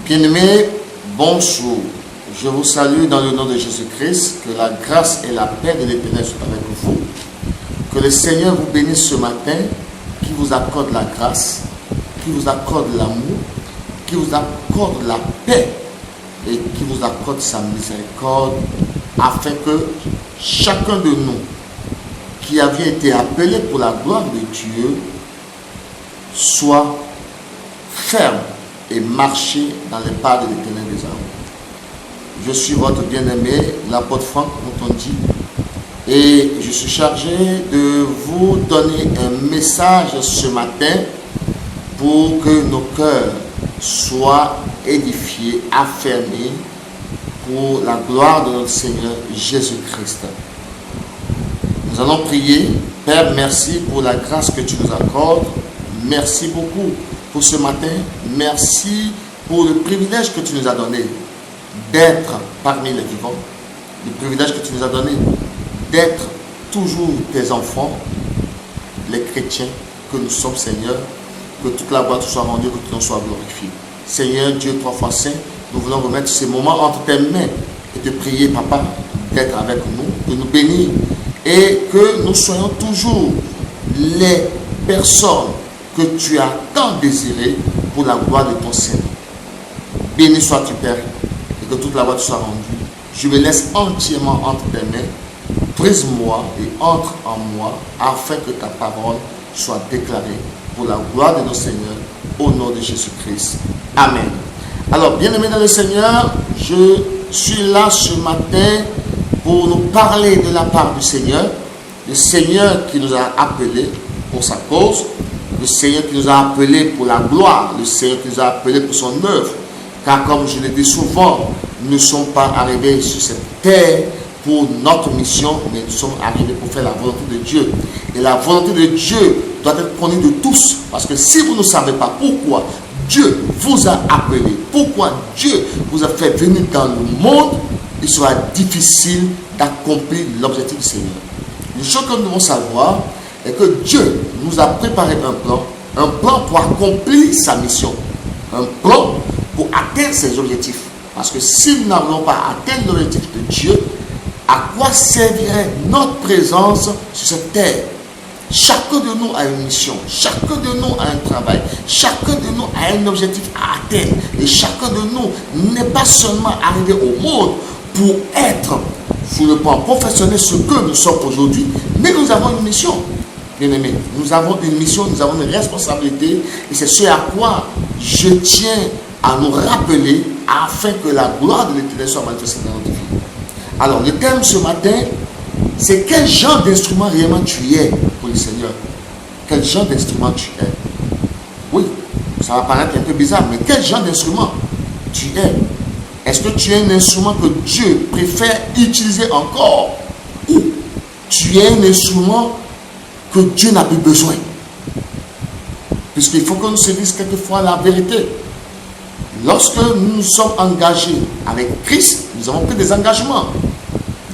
Bien-aimés, bonjour. Je vous salue dans le nom de Jésus-Christ. Que la grâce et la paix de l'Éternel soient avec vous. Que le Seigneur vous bénisse ce matin, qui vous accorde la grâce, qui vous accorde l'amour, qui vous accorde la paix et qui vous accorde sa miséricorde, afin que chacun de nous qui avions été appelés pour la gloire de Dieu soit ferme et marcher dans les pas de l'Éternel des armées. Je suis votre bien-aimé, l'apôtre Franck Montondi, et je suis chargé de vous donner un message ce matin pour que nos cœurs soient édifiés, affermés pour la gloire de notre Seigneur Jésus-Christ. Nous allons prier. Père, merci pour la grâce que tu nous accordes. Merci beaucoup pour ce matin. Merci pour le privilège que tu nous as donné d'être parmi les vivants. Le privilège que tu nous as donné d'être toujours tes enfants, les chrétiens que nous sommes, Seigneur. Que toute la gloire te soit rendue, que tu en sois glorifié. Seigneur Dieu, trois fois saint, nous voulons remettre ces moments entre tes mains et te prier, Papa, d'être avec nous, de nous bénir et que nous soyons toujours les personnes que tu as tant désirées pour la gloire de ton Seigneur. Béni sois-tu, Père, et que toute la gloire te soit rendue. Je me laisse entièrement entre tes mains. Brise-moi et entre en moi afin que ta parole soit déclarée pour la gloire de notre Seigneur, au nom de Jésus-Christ. Amen. Alors, bien-aimés dans le Seigneur, je suis là ce matin pour nous parler de la part du Seigneur, le Seigneur qui nous a appelés pour sa cause, le Seigneur qui nous a appelés pour la gloire, le Seigneur qui nous a appelés pour son œuvre. Car comme je le dis souvent, nous ne sommes pas arrivés sur cette terre pour notre mission, mais nous sommes arrivés pour faire la volonté de Dieu. Et la volonté de Dieu doit être connue de tous. Parce que si vous ne savez pas pourquoi Dieu vous a appelé, pourquoi Dieu vous a fait venir dans le monde, il sera difficile d'accomplir l'objectif du Seigneur. Une chose que nous devons savoir est que Dieu nous a préparé un plan pour accomplir sa mission, un plan pour atteindre ses objectifs. Parce que si nous n'avons pas atteint l'objectif de Dieu, à quoi servirait notre présence sur cette terre? Chacun de nous a une mission, chacun de nous a un travail, chacun de nous a un objectif à atteindre. Et chacun de nous n'est pas seulement arrivé au monde pour être, sur le plan professionnel, ce que nous sommes aujourd'hui, mais nous avons une mission. Bien aimé, nous avons une mission, nous avons une responsabilité, et c'est ce à quoi je tiens à nous rappeler afin que la gloire de l'Éternel soit manifestée dans notre vie. Alors, le thème ce matin, c'est quel genre d'instrument réellement tu es pour le Seigneur. Quel genre d'instrument tu es. Oui, ça va paraître un peu bizarre, mais quel genre d'instrument tu es. Est-ce que tu es un instrument que Dieu préfère utiliser encore, ou tu es un instrument que Dieu n'a plus besoin? Puisqu'il faut que nous se dise quelquefois la vérité. Lorsque nous nous sommes engagés avec Christ, nous avons pris des engagements.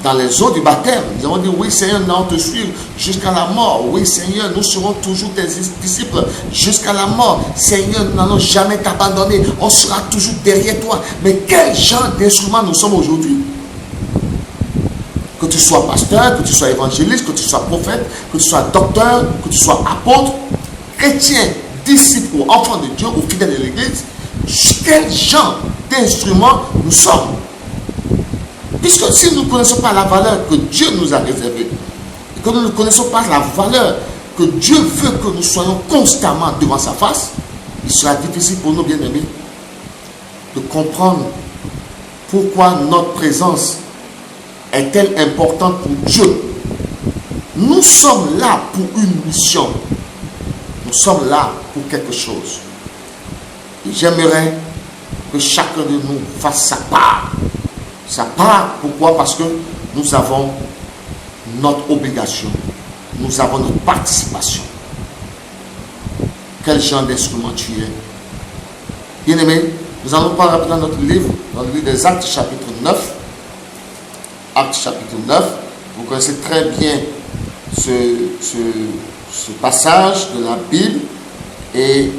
Dans les eaux du baptême, nous avons dit, oui Seigneur, nous allons te suivre jusqu'à la mort. Oui Seigneur, nous serons toujours tes disciples jusqu'à la mort. Seigneur, nous n'allons jamais t'abandonner. On sera toujours derrière toi. Mais quel genre d'instrument nous sommes aujourd'hui? Que tu sois pasteur, que tu sois évangéliste, que tu sois prophète, que tu sois docteur, que tu sois apôtre, chrétien, disciple ou enfant de Dieu ou fidèle de l'Église, quel genre d'instrument nous sommes? Puisque si nous ne connaissons pas la valeur que Dieu nous a réservée, et que nous ne connaissons pas la valeur que Dieu veut que nous soyons constamment devant sa face, il sera difficile pour nous, bien-aimés, de comprendre pourquoi notre présence est-elle importante pour Dieu. Nous sommes là pour une mission. Nous sommes là pour quelque chose. Et j'aimerais que chacun de nous fasse sa part. Sa part, pourquoi? Parce que nous avons notre obligation. Nous avons notre participation. Quel genre d'instrument tu es? Bien-aimé, nous allons parler dans notre livre, dans le livre des Actes chapitre 9. Actes chapitre 9. Vous connaissez très bien ce passage de la Bible. Et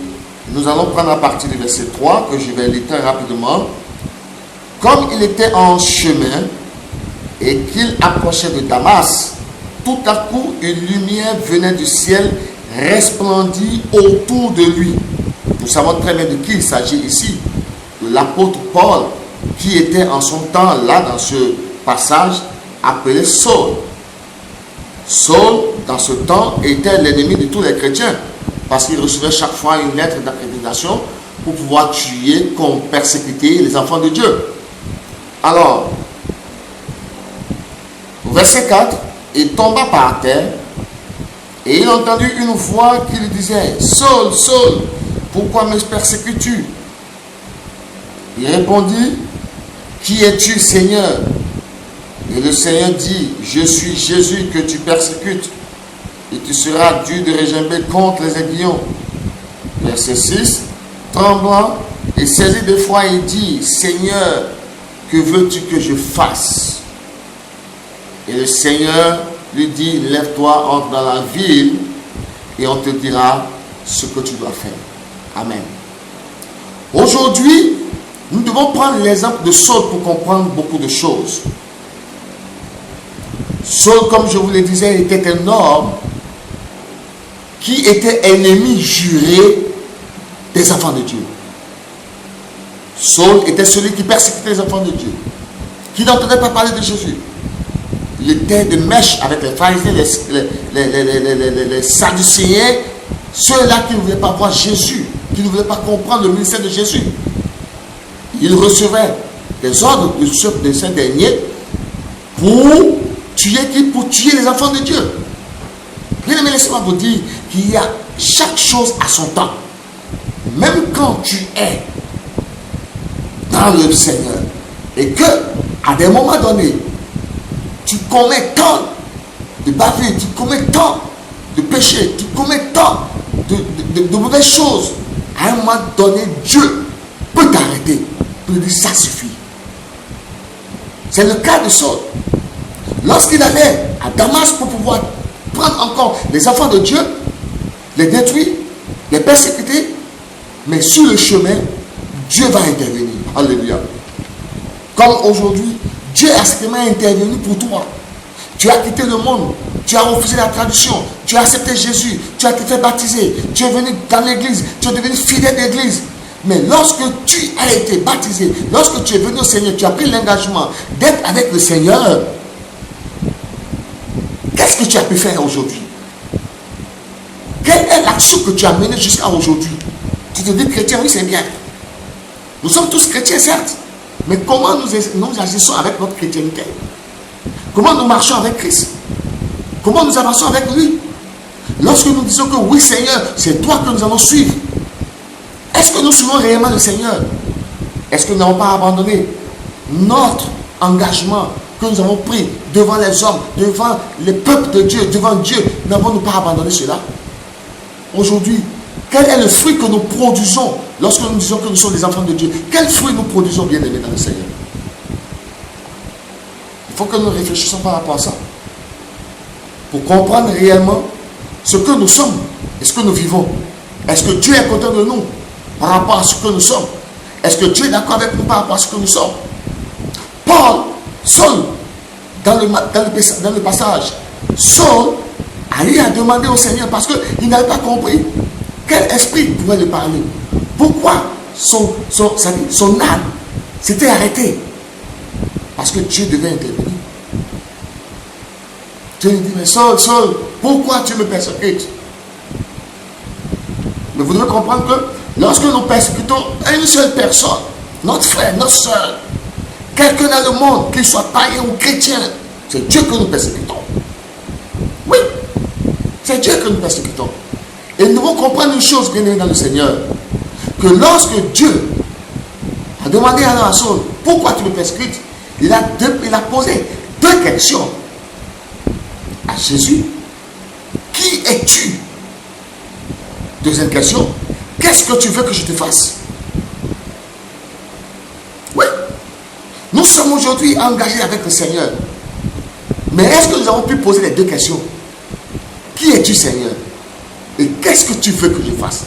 Nous allons prendre à partir du verset 3 que je vais lire très rapidement. Comme il était en chemin et qu'il approchait de Damas, tout à coup une lumière venait du ciel, resplendit autour de lui. Nous savons très bien de qui il s'agit ici, de l'apôtre Paul, qui était en son temps, là dans ce passage, appelé Saul. Saul, dans ce temps, était l'ennemi de tous les chrétiens, parce qu'il recevait chaque fois une lettre d'accréditation pour pouvoir tuer, persécuter les enfants de Dieu. Alors, verset 4, il tomba par terre et il entendit une voix qui lui disait: Saul, Saul, pourquoi me persécutes-tu? Il répondit: Qui es-tu, Seigneur? Et le Seigneur dit: Je suis Jésus que tu persécutes, et tu seras dû de régimber contre les aiguillons. Verset 6, tremblant et saisi d'effroi, il dit: Seigneur, que veux-tu que je fasse? Et le Seigneur lui dit: Lève-toi, entre dans la ville, et on te dira ce que tu dois faire. Amen. Aujourd'hui, nous devons prendre l'exemple de Saul pour comprendre beaucoup de choses. Saul, comme je vous le disais, était un homme qui était ennemi juré des enfants de Dieu. Saul était celui qui persécutait les enfants de Dieu, qui n'entendait pas parler de Jésus. Il était de mèche avec les pharisiens, les sadducéens, ceux-là qui ne voulaient pas voir Jésus, qui ne voulaient pas comprendre le ministère de Jésus. Il recevait des ordres de ces derniers pour tuer les enfants de Dieu. Bien aimé, laissez-moi vous dire qu'il y a chaque chose à son temps. Même quand tu es dans le Seigneur et que à des moments donnés tu commets tant de bavures, tu commets tant de péchés, tu commets tant de mauvaises choses, à un moment donné Dieu peut t'arrêter, peut dire: ça suffit. C'est le cas de Saul. Lorsqu'il allait à Damas pour pouvoir prendre encore les enfants de Dieu, les détruire, les persécuter, mais sur le chemin, Dieu va intervenir. Alléluia. Comme aujourd'hui, Dieu a certainement intervenu pour toi. Tu as quitté le monde, tu as refusé la tradition, tu as accepté Jésus, tu as été fait baptiser, tu es venu dans l'église, tu es devenu fidèle d'église. Mais lorsque tu as été baptisé, lorsque tu es venu au Seigneur, tu as pris l'engagement d'être avec le Seigneur, qu'est-ce que tu as pu faire aujourd'hui? Quelle est l'action que tu as menée jusqu'à aujourd'hui? Tu te dis chrétien, oui, c'est bien. Nous sommes tous chrétiens, certes. Mais comment nous agissons avec notre chrétienté? Comment nous marchons avec Christ? Comment nous avançons avec lui? Lorsque nous disons que oui, Seigneur, c'est toi que nous allons suivre, est-ce que nous suivons réellement le Seigneur? Est-ce que nous n'avons pas abandonné notre engagement que nous avons pris devant les hommes, devant les peuples de Dieu, devant Dieu? N'avons-nous pas abandonné cela? Aujourd'hui, quel est le fruit que nous produisons lorsque nous disons que nous sommes des enfants de Dieu? Quel fruit nous produisons, bien-aimés dans le Seigneur? Il faut que nous réfléchissions par rapport à ça, pour comprendre réellement ce que nous sommes et ce que nous vivons. Est-ce que Dieu est content de nous par rapport à ce que nous sommes? Est-ce que Dieu est d'accord avec nous par rapport à ce que nous sommes? Saul, dans le passage, Saul allait à demander au Seigneur parce qu'il n'avait pas compris quel esprit pouvait le parler. Pourquoi son âme s'était arrêtée? Parce que Dieu devait intervenir. Dieu lui dit: mais Saul, pourquoi tu me persécutes? Mais vous devez comprendre que lorsque nous persécutons une seule personne, notre frère, notre soeur, quelqu'un dans le monde, qu'il soit païen ou chrétien, c'est Dieu que nous persécutons. Oui, c'est Dieu que nous persécutons. Et nous devons comprendre une chose, bien aimé dans le Seigneur, que lorsque Dieu a demandé à Saul: pourquoi tu me persécutes? Il a posé deux questions à Jésus. Qui es-tu? Deuxième question: qu'est-ce que tu veux que je te fasse? Oui, nous sommes aujourd'hui engagés avec le Seigneur. Mais est-ce que nous avons pu poser les deux questions? Qui es-tu, Seigneur? Et qu'est-ce que tu veux que je fasse?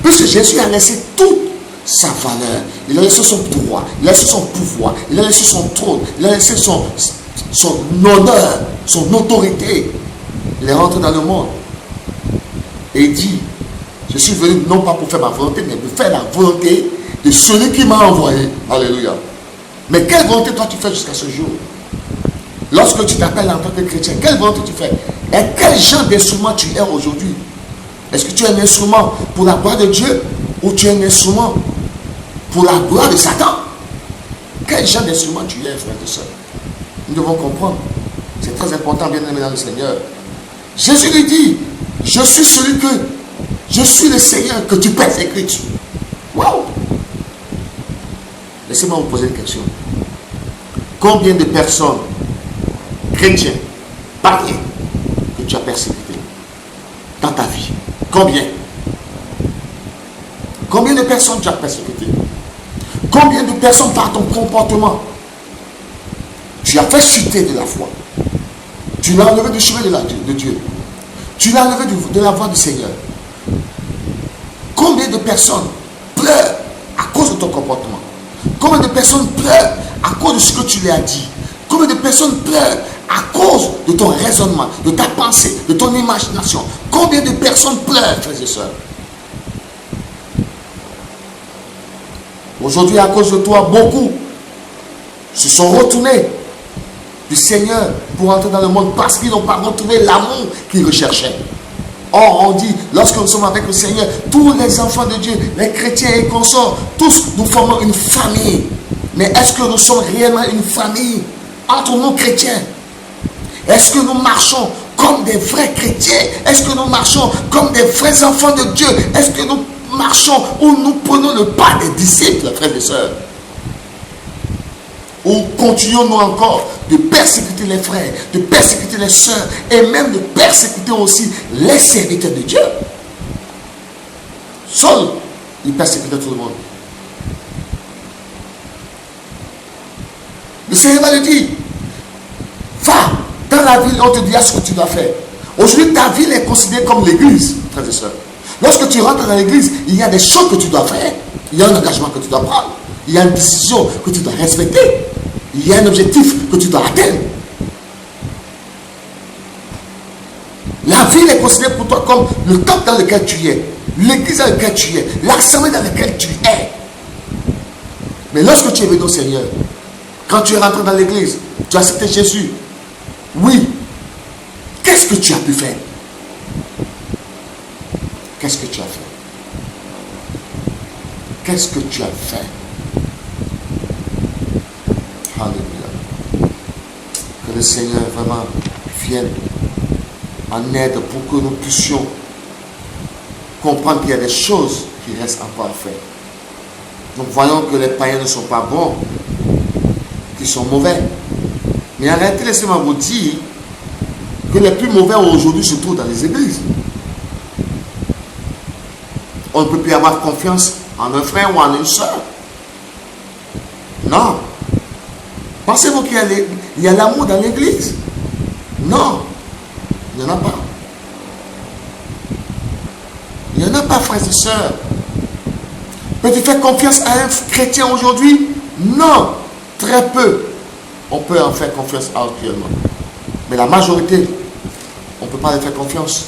Puisque Jésus a laissé toute sa valeur, il a laissé son droit, il a laissé son pouvoir, il a laissé son trône, il a laissé son honneur, son autorité. Il est rentré dans le monde et il dit, je suis venu non pas pour faire ma volonté, mais pour faire la volonté de celui qui m'a envoyé. Alléluia. Mais quelle volonté toi tu fais jusqu'à ce jour? Lorsque tu t'appelles en tant que chrétien, quelle volonté tu fais? Et quel genre d'instrument tu es aujourd'hui? Est-ce que tu es un instrument pour la gloire de Dieu ou tu es un instrument pour la gloire de Satan? Quel genre d'instrument tu es, frère et soeur? Nous devons comprendre. C'est très important, bien aimé dans le Seigneur. Jésus lui dit, je suis le Seigneur que tu persécutes. Waouh! Laissez-moi vous poser une question. Combien de personnes, chrétiens, païens, que tu as persécuté dans ta vie? Combien? Combien de personnes tu as persécuté? Combien de personnes par ton comportement tu as fait chuter de la foi? Tu l'as enlevé du chemin de Dieu. Tu l'as enlevé de la voie du Seigneur. Combien de personnes pleurent à cause de ton comportement? Combien de personnes pleurent à cause de ce que tu leur as dit? Combien de personnes pleurent à cause de ton raisonnement, de ta pensée, de ton imagination? Combien de personnes pleurent, frères et sœurs? Aujourd'hui, à cause de toi, beaucoup se sont retournés du Seigneur pour entrer dans le monde parce qu'ils n'ont pas retrouvé l'amour qu'ils recherchaient. Or, on dit, lorsque nous sommes avec le Seigneur, tous les enfants de Dieu, les chrétiens et consorts, tous nous formons une famille. Mais est-ce que nous sommes réellement une famille entre nous chrétiens? Est-ce que nous marchons comme des vrais chrétiens? Est-ce que nous marchons comme des vrais enfants de Dieu? Est-ce que nous marchons ou nous prenons le pas des disciples, frères et sœurs? Ou continuons-nous encore de persécuter les frères, de persécuter les sœurs et même de persécuter aussi les serviteurs de Dieu? Saul, il persécutait tout le monde. Le Seigneur va lui dire, va dans la ville, on te dira ce que tu dois faire. Aujourd'hui, ta ville est considérée comme l'église, frères et sœurs. Lorsque tu rentres dans l'église, il y a des choses que tu dois faire. Il y a un engagement que tu dois prendre. Il y a une décision que tu dois respecter. Il y a un objectif que tu dois atteindre. La ville est considérée pour toi comme le temple dans lequel tu es, l'église dans laquelle tu es, l'assemblée dans laquelle tu es. Mais lorsque tu es venu au Seigneur, quand tu es rentré dans l'église, tu as accepté Jésus. Oui. Qu'est-ce que tu as pu faire? Qu'est-ce que tu as fait? Qu'est-ce que tu as fait? Alléluia. Que le Seigneur vraiment vienne en aide pour que nous puissions comprendre qu'il y a des choses qui restent encore à faire. Donc voyons que les païens ne sont pas bons, qu'ils sont mauvais. Mais en réalité, laissez-moi vous dire que les plus mauvais aujourd'hui se trouvent dans les églises. On ne peut plus avoir confiance en un frère ou en une soeur. Non. Pensez-vous qu'il y a l'amour dans l'église? Non. Il n'y en a pas. Il n'y en a pas, frères et sœurs. Peux-tu faire confiance à un chrétien aujourd'hui? Non. Très peu. On peut en faire confiance actuellement. Mais la majorité, on ne peut pas leur faire confiance.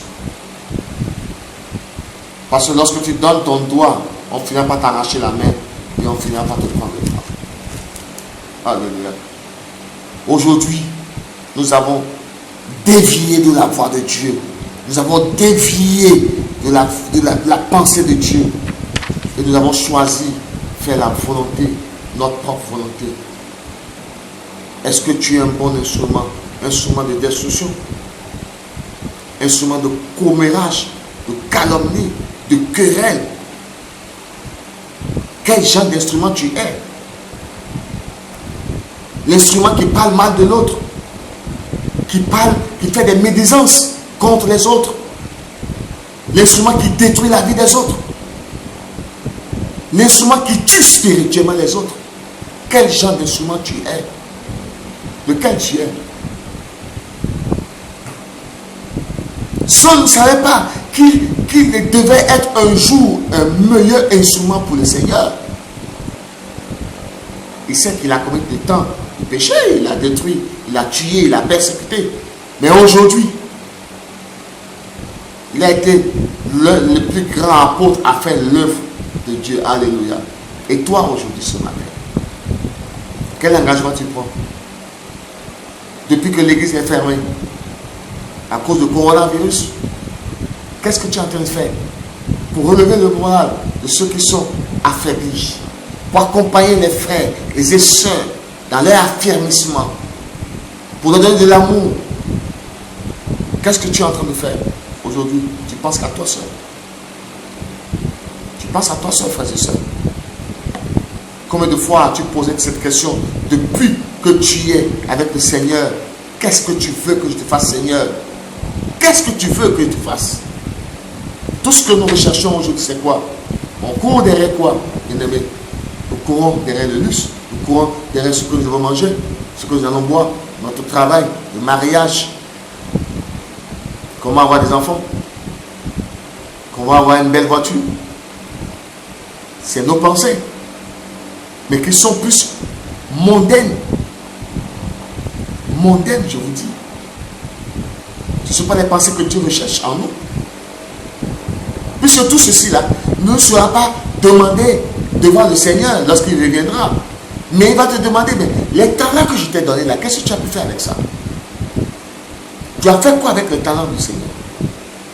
Parce que lorsque tu donnes ton doigt, on finira par t'arracher la main et on finira par te prendre le bras. Alléluia. Aujourd'hui, nous avons dévié de la voie de Dieu. Nous avons dévié de la pensée de Dieu. Et nous avons choisi faire la volonté, notre propre volonté. Est-ce que tu es un bon instrument? Instrument de destruction? Instrument de commérage, de calomnie, de querelle? Quel genre d'instrument tu es? L'instrument qui parle mal de l'autre, qui fait des médisances contre les autres, l'instrument qui détruit la vie des autres, l'instrument qui tue spirituellement les autres. Quel genre d'instrument tu es? Lequel tu es? Saul ne savait pas qu'il devait être un jour un meilleur instrument pour le Seigneur. Il sait qu'il a commis des temps de péché, il a détruit, il a tué, il a persécuté. Mais aujourd'hui, il a été le plus grand apôtre à faire l'œuvre de Dieu. Alléluia. Et toi aujourd'hui, ce matin, quel engagement tu prends? Depuis que l'église est fermée, à cause du coronavirus, qu'est-ce que tu es en train de faire pour relever le moral de ceux qui sont affaiblis, pour accompagner les frères, les sœurs dans leur affermissement, pour leur donner de l'amour? Qu'est-ce que tu es en train de faire aujourd'hui? Tu penses qu'à toi seul. Tu penses à toi seul, frères et sœurs. Combien de fois as-tu posé cette question depuis que tu es avec le Seigneur? Qu'est-ce que tu veux que je te fasse, Seigneur? Qu'est-ce que tu veux que je te fasse? Tout ce que nous recherchons aujourd'hui, c'est quoi? On court derrière quoi, bien-aimé? Nous courons derrière le luxe, nous courons derrière ce que nous allons manger, ce que nous allons boire, notre travail, le mariage, comment avoir des enfants, comment avoir une belle voiture. C'est nos pensées, mais qui sont plus mondaines. Mondaines, je vous dis. Ce ne sont pas les pensées que Dieu recherche en nous. Puisque tout ceci-là ne sera pas demandé devant le Seigneur lorsqu'il reviendra. Mais il va te demander, mais les talents que je t'ai donnés là, qu'est-ce que tu as pu faire avec ça? Tu as fait quoi avec le talent du Seigneur?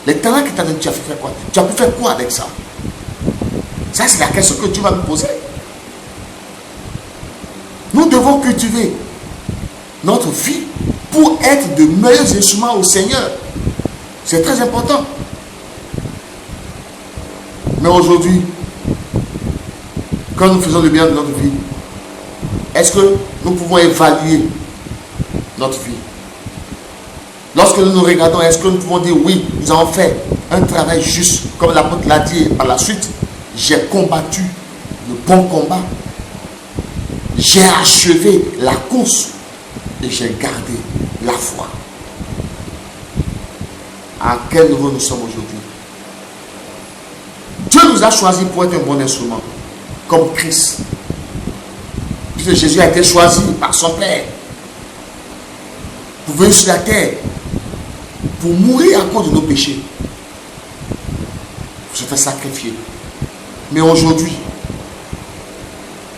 Les talents que tu as donnés, tu as fait quoi? Tu as pu faire quoi avec ça? Ça, c'est la question que Dieu va nous poser. Nous devons cultiver notre vie pour être de meilleurs instruments au Seigneur. C'est très important. Mais aujourd'hui, quand nous faisons le bien de notre vie, est-ce que nous pouvons évaluer notre vie? Lorsque nous nous regardons, est-ce que nous pouvons dire oui, nous avons fait un travail juste, comme l'apôtre l'a dit par la suite, j'ai combattu le bon combat, j'ai achevé la course et j'ai gardé la foi. À quel niveau nous sommes aujourd'hui? Dieu nous a choisis pour être un bon instrument, comme Christ. Puisque Jésus a été choisi par son Père pour venir sur la terre, pour mourir à cause de nos péchés, pour se faire sacrifier. Mais aujourd'hui,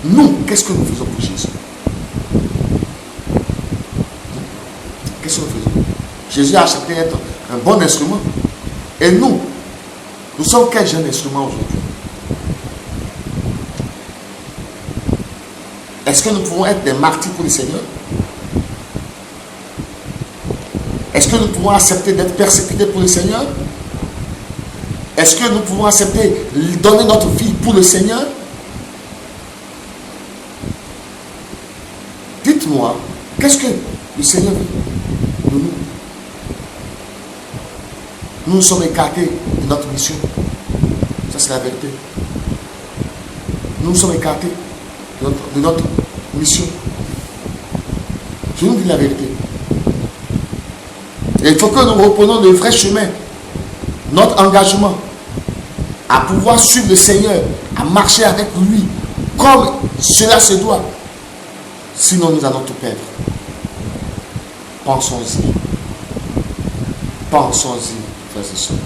nous, qu'est-ce que nous faisons pour Jésus? Qu'est-ce que nous faisons? Jésus a accepté d'être un bon instrument. Et nous sommes quel genre d'instrument aujourd'hui? Est-ce que nous pouvons être des martyrs pour le Seigneur? Est-ce que nous pouvons accepter d'être persécutés pour le Seigneur? Est-ce que nous pouvons accepter de donner notre vie pour le Seigneur? Dites-moi, qu'est-ce que le Seigneur veut de nous? Nous nous sommes écartés de notre mission. Ça, c'est la vérité. Nous nous sommes écartés de notre mission. Je vous dis la vérité. Et il faut que nous reprenions le vrai chemin, notre engagement à pouvoir suivre le Seigneur, à marcher avec lui comme cela se doit. Sinon, nous allons tout perdre. Pensons-y. Pensons-y, frères et sœurs.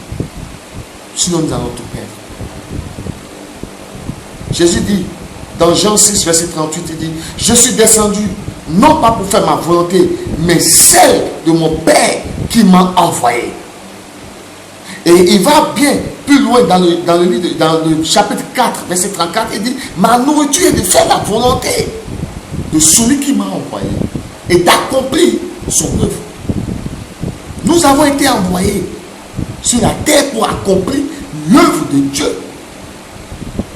Sinon, nous allons tout perdre. Jésus dit, dans Jean 6, verset 38, il dit, je suis descendu, non pas pour faire ma volonté, mais celle de mon Père qui m'a envoyé. Et il va bien plus loin dans le chapitre 4, verset 34, il dit, ma nourriture est de faire la volonté de celui qui m'a envoyé et d'accomplir son œuvre. Nous avons été envoyés sur la terre pour accomplir l'œuvre de Dieu,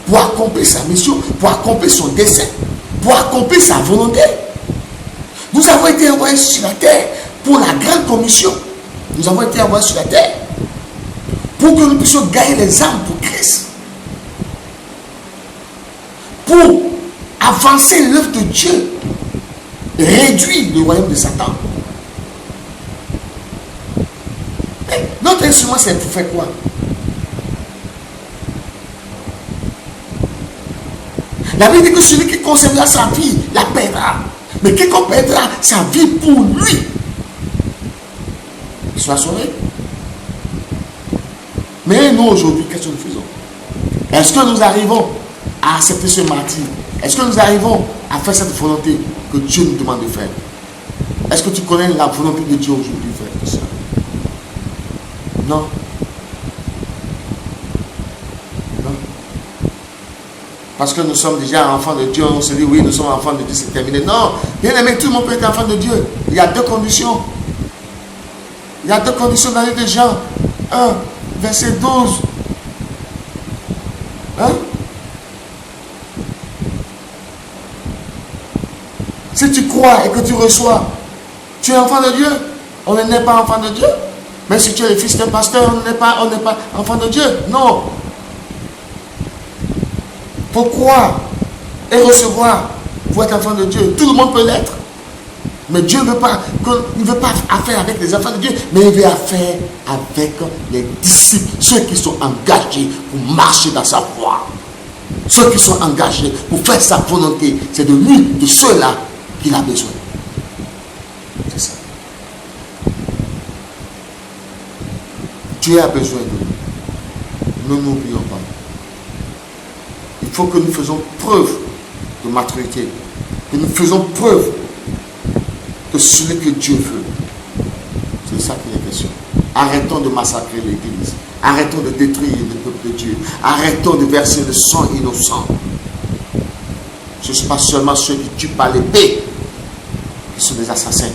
pour accomplir sa mission, pour accomplir son dessein, pour accomplir sa volonté. Nous avons été envoyés sur la terre pour la grande commission. Nous avons été envoyés sur la terre pour que nous puissions gagner les âmes pour Christ, pour avancer l'œuvre de Dieu, réduire le royaume de Satan. Et notre instrument, c'est pour faire quoi? La Bible dit que celui qui conservera sa vie la perdra. Mais quiconque perdra sa vie pour lui, il sera sauvé. Mais nous aujourd'hui, qu'est-ce que nous faisons? Est-ce que nous arrivons à accepter ce martyre? Est-ce que nous arrivons à faire cette volonté que Dieu nous demande de faire? Est-ce que tu connais la volonté de Dieu aujourd'hui, frère et soeur? Non. Non. Parce que nous sommes déjà enfants de Dieu, on se dit oui, nous sommes enfants de Dieu, c'est terminé. Non, bien aimé, tout le monde peut être enfant de Dieu. Il y a deux conditions. Il y a deux conditions dans les deux Jean 1, verset 12. Hein? Si tu crois et que tu reçois, tu es enfant de Dieu. On n'est pas enfant de Dieu. Mais si tu es le fils d'un pasteur, on n'est pas enfant de Dieu. Non. Pourquoi et recevoir pour être enfant de Dieu? Tout le monde peut l'être. Mais Dieu ne veut pas affaire avec les enfants de Dieu, mais il veut affaire avec les disciples, ceux qui sont engagés pour marcher dans sa voie. Ceux qui sont engagés pour faire sa volonté. C'est de lui, de ceux-là qu'il a besoin. C'est ça. Dieu a besoin de nous. Ne n'oublions pas. Il faut que nous fassions preuve de maturité. Que nous faisons preuve de celui que Dieu veut. C'est ça qu'il est question. Arrêtons de massacrer l'Église. Arrêtons de détruire le peuple de Dieu. Arrêtons de verser le sang innocent. Ce ne sont pas seulement ceux qui tuent par l'épée qui sont des assassins.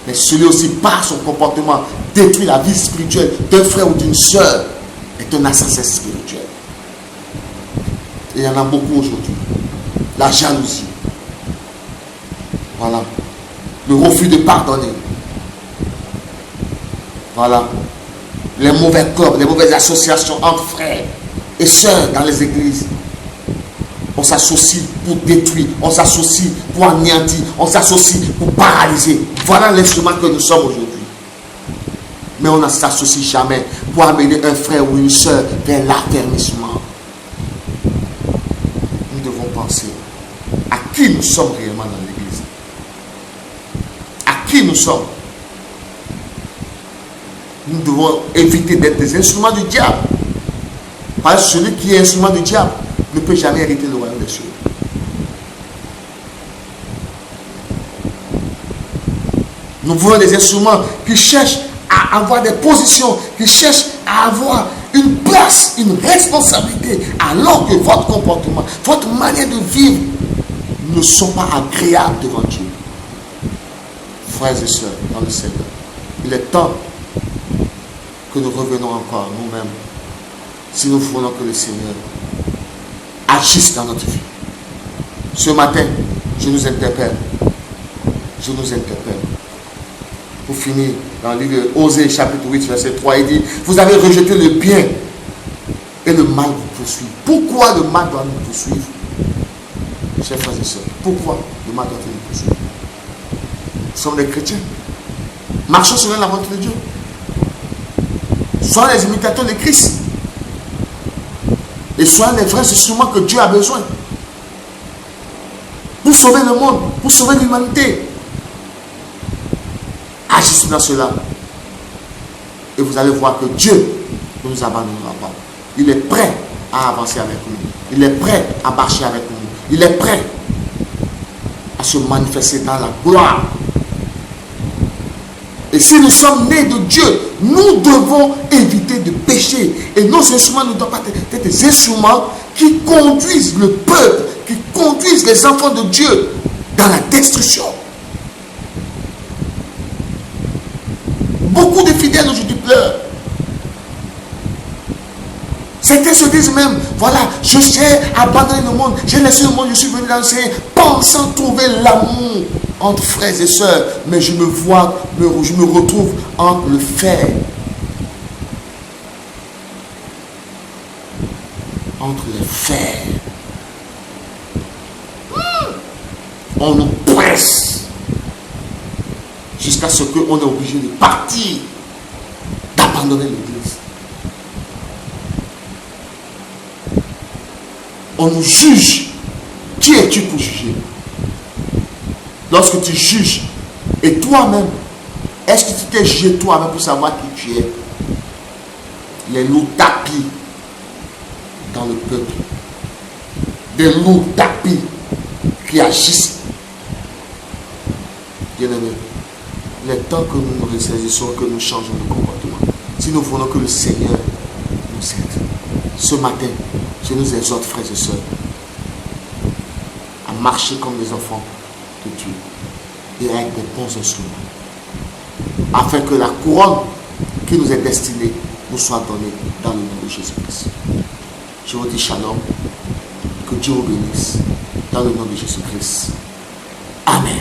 Mais celui aussi, par son comportement, détruit la vie spirituelle d'un frère ou d'une soeur, est un assassin spirituel. Et il y en a beaucoup aujourd'hui. La jalousie. Voilà. Le refus de pardonner. Voilà. Les mauvais corps, les mauvaises associations entre frères et sœurs dans les églises. On s'associe pour détruire, on s'associe pour anéantir, on s'associe pour paralyser. Voilà l'instrument que nous sommes aujourd'hui. Mais on ne s'associe jamais pour amener un frère ou une sœur vers l'affermissement. Nous devons penser à qui nous sommes réellement dans l'église. À qui nous sommes. Nous devons éviter d'être des instruments du diable. Parce que celui qui est instrument du diable ne peut jamais hériter le royaume des cieux. Nous voulons des instruments qui cherchent à avoir des positions, qui cherchent à avoir une place, une responsabilité, alors que votre comportement, votre manière de vivre ne sont pas agréables devant Dieu. Frères et sœurs, dans le Seigneur, il est temps que nous revenons encore nous-mêmes, si nous voulons que le Seigneur agisse dans notre vie. Ce matin, je nous interpelle. Je nous interpelle. Pour finir, dans le livre Osée, chapitre 8, verset 3, il dit, vous avez rejeté le bien et le mal vous poursuit. Pourquoi le mal doit nous poursuivre? Chers frères et sœurs, pourquoi le mal doit nous poursuivre? Nous sommes des chrétiens. Marchons selon la volonté de Dieu. Soyons les imitateurs de Christ. Et soyons les vrais instruments que Dieu a besoin. Pour sauver le monde, pour sauver l'humanité. Agissez dans cela. Et vous allez voir que Dieu ne nous abandonnera pas. Il est prêt à avancer avec nous. Il est prêt à marcher avec nous. Il est prêt à se manifester dans la gloire. Et si nous sommes nés de Dieu, nous devons éviter de pécher. Et nos instruments ne doivent pas être des instruments qui conduisent le peuple, qui conduisent les enfants de Dieu dans la destruction. Beaucoup de fidèles aujourd'hui pleurent. Certains se disent même, voilà, je sais abandonner le monde, j'ai laissé le monde, je suis venu dans le Seigneur, pensant trouver l'amour entre frères et sœurs, mais je me retrouve entre le fer. Entre les fers. On nous presse jusqu'à ce qu'on est obligé de partir, d'abandonner l'église. On nous juge Qui es-tu pour juger? Lorsque tu juges, et toi-même, est-ce que tu t'es jugé toi-même pour savoir qui tu es? Les loups tapis dans le peuple. Des loups tapis qui agissent. Bien-aimés, il est temps que nous nous ressaisissions, que nous changeons de comportement. Si nous voulons que le Seigneur nous aide. Ce matin, je nous exhorte, frères et sœurs, à marcher comme des enfants de Dieu et à être des bons instruments, afin que la couronne qui nous est destinée nous soit donnée dans le nom de Jésus-Christ. Je vous dis shalom, que Dieu vous bénisse dans le nom de Jésus-Christ. Amen.